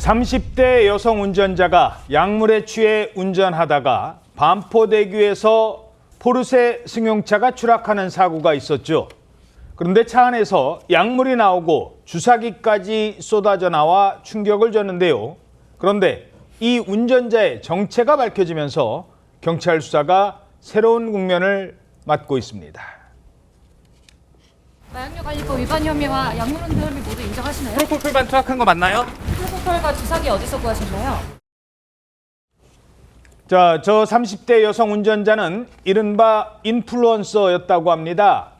30대 여성 운전자가 약물에 취해 운전하다가 반포대교에서 포르쉐 승용차가 추락하는 사고가 있었죠. 그런데 차 안에서 약물이 나오고 주사기까지 쏟아져 나와 충격을 줬는데요. 그런데 이 운전자의 정체가 밝혀지면서 경찰 수사가 새로운 국면을 맞고 있습니다. 마약류관리법 위반 혐의와 약물 운전 혐의 모두 인정하시나요? 프로포폴만 투약한 거 맞나요? 프로포폴과 주사기 어디서 구하셨나요? 자, 저 30대 여성 운전자는 이른바 인플루언서였다고 합니다.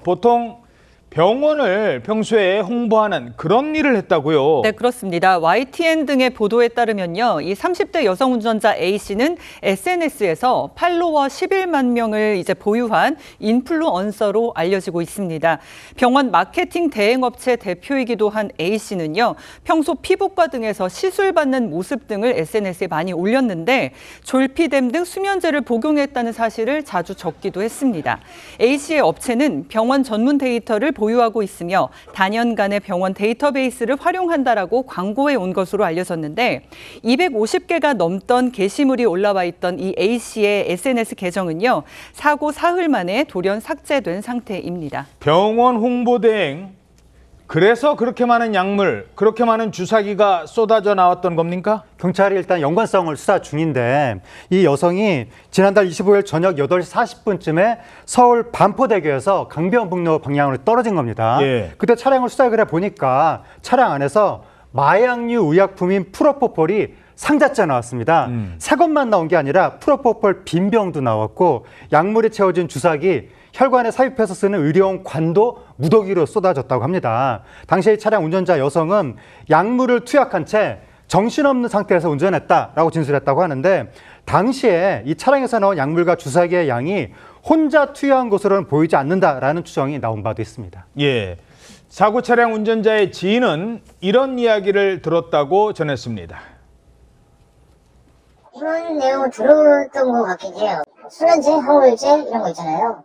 보통 병원을 평소에 홍보하는 그런 일을 했다고요. 네, 그렇습니다. YTN 등의 보도에 따르면요. 이 30대 여성 운전자 A씨는 SNS에서 팔로워 11만 명을 이제 보유한 인플루언서로 알려지고 있습니다. 병원 마케팅 대행업체 대표이기도 한 A씨는요. 평소 피부과 등에서 시술받는 모습 등을 SNS에 많이 올렸는데 졸피뎀 등 수면제를 복용했다는 사실을 자주 적기도 했습니다. A씨의 업체는 병원 전문 데이터를 보유하고 있으며 단연간의 병원 데이터베이스를 활용한다라고 광고해 온 것으로 알려졌는데 250개가 넘던 게시물이 올라와 있던 이 A씨의 SNS 계정은요. 사고 사흘 만에 돌연 삭제된 상태입니다. 병원 홍보대행, 그래서 그렇게 많은 약물, 그렇게 많은 주사기가 쏟아져 나왔던 겁니까? 경찰이 일단 연관성을 수사 중인데 이 여성이 지난달 25일 저녁 8시 40분쯤에 서울 반포대교에서 강변북로 방향으로 떨어진 겁니다. 예. 그때 차량을 수색을 해보니까 차량 안에서 마약류 의약품인 프로포폴이 상자째 나왔습니다. 새 것만 나온 게 아니라 프로포폴 빈병도 나왔고 약물이 채워진 주사기, 혈관에 삽입해서 쓰는 의료용 관도 무더기로 쏟아졌다고 합니다. 당시 이 차량 운전자 여성은 약물을 투약한 채 정신없는 상태에서 운전했다라고 진술했다고 하는데 당시에 이 차량에서 나온 약물과 주사기의 양이 혼자 투여한 것으로는 보이지 않는다라는 추정이 나온 바도 있습니다. 예. 사고 차량 운전자의 지인은 이런 이야기를 들었다고 전했습니다. 이런 내용을 들었던 것 같긴 해요. 수면제, 항우울제 이런 거 있잖아요.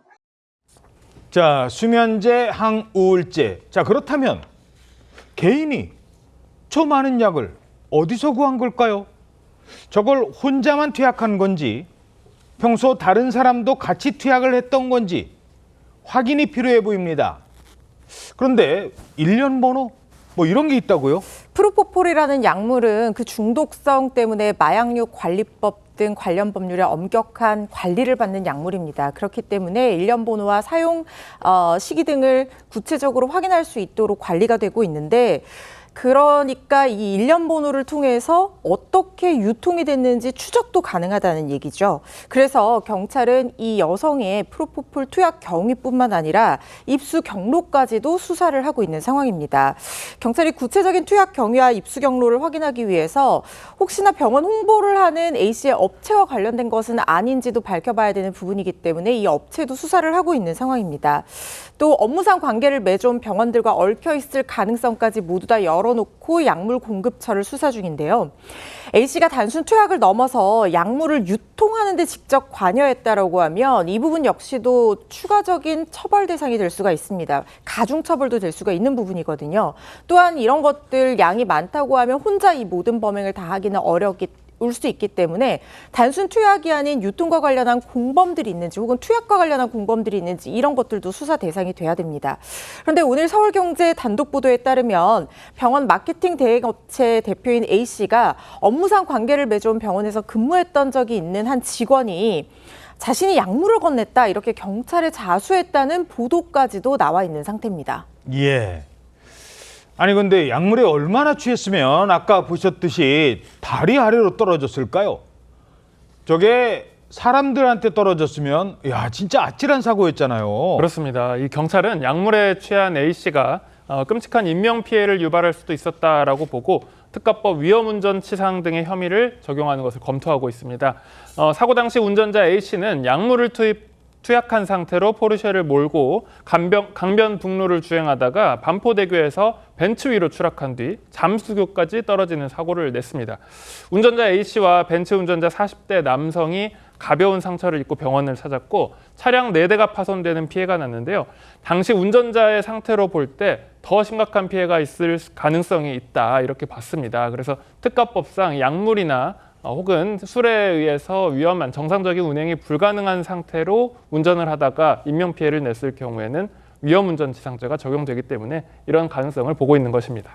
자, 수면제, 항우울제. 자, 그렇다면 개인이 저 많은 약을 어디서 구한 걸까요? 저걸 혼자만 투약한 건지, 평소 다른 사람도 같이 투약을 했던 건지 확인이 필요해 보입니다. 그런데 일련 번호? 뭐 이런 게 있다고요? 프로포폴이라는 약물은 그 중독성 때문에 마약류 관리법 등 관련 법률에 엄격한 관리를 받는 약물입니다. 그렇기 때문에 일련 번호와 사용 시기 등을 구체적으로 확인할 수 있도록 관리가 되고 있는데 그러니까 이 일련 번호를 통해서 어떻게 유통이 됐는지 추적도 가능하다는 얘기죠. 그래서 경찰은 이 여성의 프로포폴 투약 경위뿐만 아니라 입수 경로까지도 수사를 하고 있는 상황입니다. 경찰이 구체적인 투약 경위와 입수 경로를 확인하기 위해서 혹시나 병원 홍보를 하는 A씨의 업체와 관련된 것은 아닌지도 밝혀봐야 되는 부분이기 때문에 이 업체도 수사를 하고 있는 상황입니다. 또 업무상 관계를 맺어온 병원들과 얽혀 있을 가능성까지 모두 다 열어놓고 약물 공급처를 수사 중인데요. A씨가 단순 투약을 넘어서 약물을 유통하는 데 직접 관여했다라고 하면 이 부분 역시도 추가적인 처벌 대상이 될 수가 있습니다. 가중처벌도 될 수가 있는 부분이거든요. 또한 이런 것들 양이 많다고 하면 혼자 이 모든 범행을 다 하기는 어렵기 올 수 있기 때문에 단순 투약이 아닌 유통과 관련한 공범들이 있는지 혹은 투약과 관련한 공범들이 있는지 이런 것들도 수사 대상이 돼야 됩니다. 그런데 오늘 서울경제 단독 보도에 따르면 병원 마케팅 대행업체 대표인 A씨가 업무상 관계를 맺어온 병원에서 근무했던 적이 있는 한 직원이 자신이 약물을 건넸다 이렇게 경찰에 자수했다는 보도까지도 나와 있는 상태입니다. 예. 아니 근데 약물에 얼마나 취했으면 아까 보셨듯이 다리 아래로 떨어졌을까요? 저게 사람들한테 떨어졌으면 야 진짜 아찔한 사고였잖아요. 그렇습니다. 이 경찰은 약물에 취한 A씨가 끔찍한 인명피해를 유발할 수도 있었다라고 보고 특가법 위험운전 치상 등의 혐의를 적용하는 것을 검토하고 있습니다. 사고 당시 운전자 A씨는 약물을 투약한 상태로 포르쉐를 몰고 강변북로를 주행하다가 반포대교에서 벤츠 위로 추락한 뒤 잠수교까지 떨어지는 사고를 냈습니다. 운전자 A씨와 벤츠 운전자 40대 남성이 가벼운 상처를 입고 병원을 찾았고 차량 4대가 파손되는 피해가 났는데요. 당시 운전자의 상태로 볼 때 더 심각한 피해가 있을 가능성이 있다 이렇게 봤습니다. 그래서 특가법상 약물이나 혹은 술에 의해서 위험한 정상적인 운행이 불가능한 상태로 운전을 하다가 인명피해를 냈을 경우에는 위험운전치상죄가 적용되기 때문에 이런 가능성을 보고 있는 것입니다.